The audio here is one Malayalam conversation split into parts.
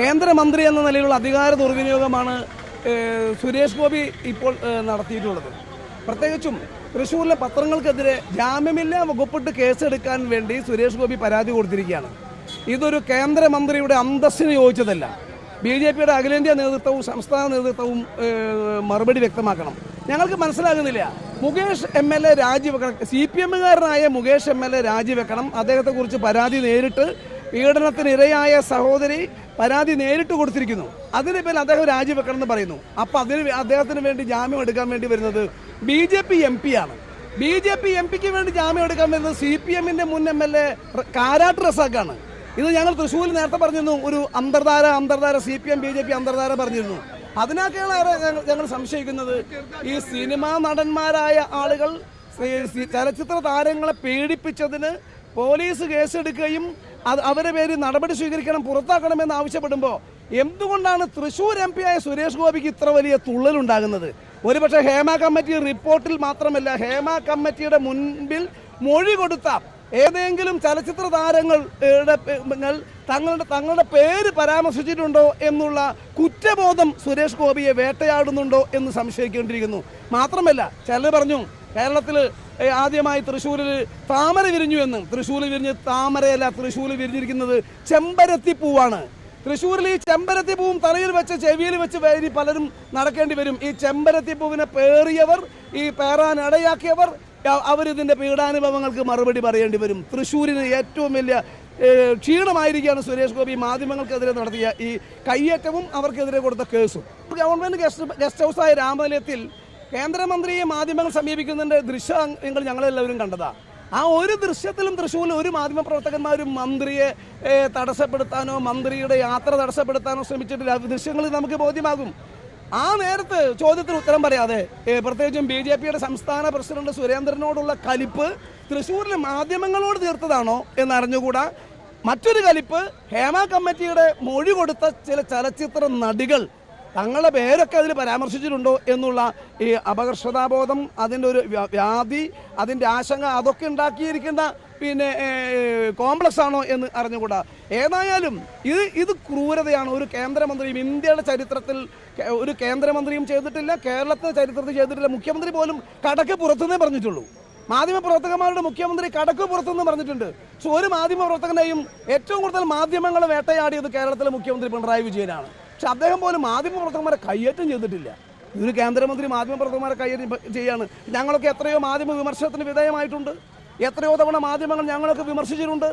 കേന്ദ്രമന്ത്രി എന്ന നിലയിലുള്ള അധികാര ദുർവിനിയോഗമാണ് സുരേഷ് ഗോപി ഇപ്പോൾ നടത്തിയിട്ടുള്ളത്. പ്രത്യേകിച്ചും തൃശ്ശൂരിലെ പത്രങ്ങൾക്കെതിരെ ജാമ്യമില്ലാ വകുപ്പിട്ട് കേസെടുക്കാൻ വേണ്ടി സുരേഷ് ഗോപി പരാതി കൊടുത്തിരിക്കുകയാണ്. ഇതൊരു കേന്ദ്രമന്ത്രിയുടെ അന്തസ്സിന് യോജിച്ചതല്ല. BJPയുടെ അഖിലേന്ത്യാ നേതൃത്വവും സംസ്ഥാന നേതൃത്വവും മറുപടി വ്യക്തമാക്കണം. ഞങ്ങൾക്ക് മനസ്സിലാകുന്നില്ല. മുകേഷ് MLA രാജിവെക്കണം. CPMകാരനായ മുകേഷ് MLA രാജിവെക്കണം. അദ്ദേഹത്തെക്കുറിച്ച് പരാതി നേരിട്ട് പീഡനത്തിനിരയായ സഹോദരി പരാതി നേരിട്ട് കൊടുത്തിരിക്കുന്നു. അതിന് പേരിൽ അദ്ദേഹം രാജിവെക്കണം എന്ന് പറയുന്നു. അപ്പോൾ അദ്ദേഹത്തിന് വേണ്ടി ജാമ്യം എടുക്കാൻ വേണ്ടി വരുന്നത് BJP MP ആണ്. BJP MPക്ക് വേണ്ടി ജാമ്യം എടുക്കാൻ വരുന്നത് CPMന്റെ മുൻ MLA കാരാട്ട് റസാഖാണ്. ഇത് ഞങ്ങൾ തൃശ്ശൂരിൽ നേരത്തെ പറഞ്ഞിരുന്നു. ഒരു അന്തർധാര CPM BJP അന്തർധാര പറഞ്ഞിരുന്നു. അതിനൊക്കെയാണ് ഞങ്ങൾ സംശയിക്കുന്നത്. ഈ സിനിമാ നടന്മാരായ ആളുകൾ ചലച്ചിത്ര താരങ്ങളെ പീഡിപ്പിച്ചതിന് പോലീസ് കേസെടുക്കുകയും അവരുടെ പേരിൽ നടപടി സ്വീകരിക്കണം, പുറത്താക്കണമെന്ന് ആവശ്യപ്പെടുമ്പോൾ എന്തുകൊണ്ടാണ് തൃശ്ശൂർ MP ആയ സുരേഷ് ഗോപിക്ക് ഇത്ര വലിയ തുള്ളലുണ്ടാകുന്നത്? ഒരുപക്ഷെ ഹേമ കമ്മിറ്റി റിപ്പോർട്ടിൽ മാത്രമല്ല, ഹേമ കമ്മിറ്റിയുടെ മുൻപിൽ മൊഴി കൊടുത്ത ഏതെങ്കിലും ചലച്ചിത്ര താരങ്ങളുടെ തങ്ങളുടെ പേര് പരാമർശിച്ചിട്ടുണ്ടോ എന്നുള്ള കുറ്റബോധം സുരേഷ് ഗോപിയെ വേട്ടയാടുന്നുണ്ടോ എന്ന് സംശയിക്കേണ്ടിയിരിക്കുന്നു. മാത്രമല്ല, ചിലർ പറഞ്ഞു കേരളത്തിൽ ആദ്യമായി തൃശ്ശൂരിൽ താമര വിരിഞ്ഞു എന്നും. തൃശ്ശൂരിൽ വിരിഞ്ഞ് താമരയല്ല, തൃശ്ശൂരിൽ വിരിഞ്ഞിരിക്കുന്നത് ചെമ്പരത്തിപ്പൂവാണ്. തൃശ്ശൂരിൽ ഈ ചെമ്പരത്തിപ്പൂവും തലയിൽ വെച്ച് ചെവിയിൽ വെച്ച് വരി പലരും നടക്കേണ്ടി വരും. ഈ ചെമ്പരത്തിപ്പൂവിനെ പേറിയവർ, ഈ പേറാൻ ഇടയാക്കിയവർ, അവരിതിൻ്റെ പീഡാനുഭവങ്ങൾക്ക് മറുപടി പറയേണ്ടി വരും. തൃശ്ശൂരിന് ഏറ്റവും വലിയ ക്ഷീണമായിരിക്കുകയാണ് സുരേഷ് ഗോപി മാധ്യമങ്ങൾക്കെതിരെ നടത്തിയ ഈ കയ്യേറ്റവും അവർക്കെതിരെ കൊടുത്ത കേസും. ഗവൺമെൻറ് ഗസ്റ്റ് ഹൗസായ രാമനിലയത്തിൽ കേന്ദ്രമന്ത്രിയെ മാധ്യമങ്ങൾ സമീപിക്കുന്നതിൻ്റെ ദൃശ്യം ഞങ്ങളെല്ലാവരും കണ്ടതാണ്. ആ ഒരു ദൃശ്യത്തിലും തൃശ്ശൂരിൽ ഒരു മാധ്യമപ്രവർത്തകന്മാരും മന്ത്രിയെ തടസ്സപ്പെടുത്താനോ മന്ത്രിയുടെ യാത്ര തടസ്സപ്പെടുത്താനോ ശ്രമിച്ചിട്ടില്ല. ദൃശ്യങ്ങളിൽ നമുക്ക് ബോധ്യമാകും. ആ നേരത്ത് ചോദ്യത്തിന് ഉത്തരം പറയാതെ പ്രത്യേകിച്ചും BJPയുടെ സംസ്ഥാന പ്രസിഡന്റ് സുരേന്ദ്രനോടുള്ള കലിപ്പ് തൃശ്ശൂരിലെ മാധ്യമങ്ങളോട് തീർത്തതാണോ എന്നറിഞ്ഞുകൂടാ. മറ്റൊരു കലിപ്പ്, ഹേമ കമ്മിറ്റിയുടെ മൊഴി കൊടുത്ത ചില ചലച്ചിത്ര നടികൾ തങ്ങളുടെ പേരൊക്കെ അതിൽ പരാമർശിച്ചിട്ടുണ്ടോ എന്നുള്ള ഈ അപകർഷതാബോധം, അതിൻ്റെ ഒരു വ്യാധി, അതിൻ്റെ ആശങ്ക, അതൊക്കെ ഉണ്ടാക്കിയിരിക്കുന്ന കോംപ്ലക്സ് ആണോ എന്ന് അറിഞ്ഞുകൂടാ. ഏതായാലും ഇത് ക്രൂരതയാണ്. ഒരു കേന്ദ്രമന്ത്രിയും ഇന്ത്യയുടെ ചരിത്രത്തിൽ ഒരു കേന്ദ്രമന്ത്രിയും ചെയ്തിട്ടില്ല, കേരളത്തിലെ ചരിത്രത്തിൽ ചെയ്തിട്ടില്ല. മുഖ്യമന്ത്രി പോലും കടക്ക് പുറത്തുനിന്നേ പറഞ്ഞിട്ടുള്ളൂ. മാധ്യമപ്രവർത്തകന്മാരുടെ മുഖ്യമന്ത്രി കടക്ക് പുറത്തുനിന്ന് പറഞ്ഞിട്ടുണ്ട്. പക്ഷെ ഒരു മാധ്യമപ്രവർത്തകനെയും ഏറ്റവും കൂടുതൽ മാധ്യമങ്ങളെ വേട്ടയാടിയത് കേരളത്തിലെ മുഖ്യമന്ത്രി പിണറായി വിജയനാണ്. പക്ഷെ അദ്ദേഹം പോലും മാധ്യമപ്രവർത്തകന്മാരെ കയ്യേറ്റം ചെയ്തിട്ടില്ല. ഇതൊരു കേന്ദ്രമന്ത്രി മാധ്യമപ്രവർത്തകന്മാരെ കയ്യേറ്റം ചെയ്യാണ്. ഞങ്ങളൊക്കെ എത്രയോ മാധ്യമ വിമർശനത്തിന് വിധേയമായിട്ടുണ്ട്. എത്രയോ തവണ മാധ്യമങ്ങൾ ഞങ്ങളൊക്കെ വിമർശിച്ചിട്ടുണ്ട്.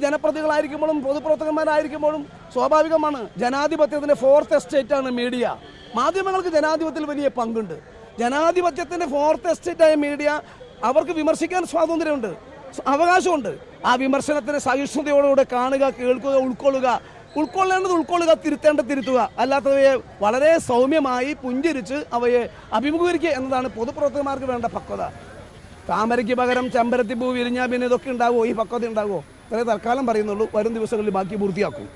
ജനപ്രതികളായിരിക്കുമ്പോഴും പൊതുപ്രവർത്തകന്മാരായിരിക്കുമ്പോഴും സ്വാഭാവികമാണ്. ജനാധിപത്യത്തിൻ്റെ ഫോർത്ത് എസ്റ്റേറ്റാണ് മീഡിയ. മാധ്യമങ്ങൾക്ക് ജനാധിപത്യത്തിൽ വലിയ പങ്കുണ്ട്. ജനാധിപത്യത്തിൻ്റെ ഫോർത്ത് എസ്റ്റേറ്റായ മീഡിയ, അവർക്ക് വിമർശിക്കാൻ സ്വാതന്ത്ര്യമുണ്ട്, അവകാശമുണ്ട്. ആ വിമർശനത്തിന് സഹിഷ്ണുതയോടുകൂടെ കാണുക, കേൾക്കുക, ഉൾക്കൊള്ളേണ്ടത് ഉൾക്കൊള്ളുക, തിരുത്തേണ്ടത് തിരുത്തുക. അല്ലാത്തവയെ വളരെ സൗമ്യമായി പുഞ്ചിരിച്ച് അവയെ അഭിമുഖീകരിക്കുക എന്നതാണ് പൊതുപ്രവർത്തകന്മാർക്ക് വേണ്ട പക്വത. താമരയ്ക്ക് പകരം ചെമ്പരത്തിപ്പൂ വിരിഞ്ഞാൽ പിന്നെ ഇതൊക്കെ ഉണ്ടാകുമോ? ഈ പക്വത ഉണ്ടാകുമോ? ഇത്രേ തൽക്കാലം പറയുന്നുള്ളൂ. വരും ദിവസങ്ങളിൽ ബാക്കി പൂർത്തിയാക്കും.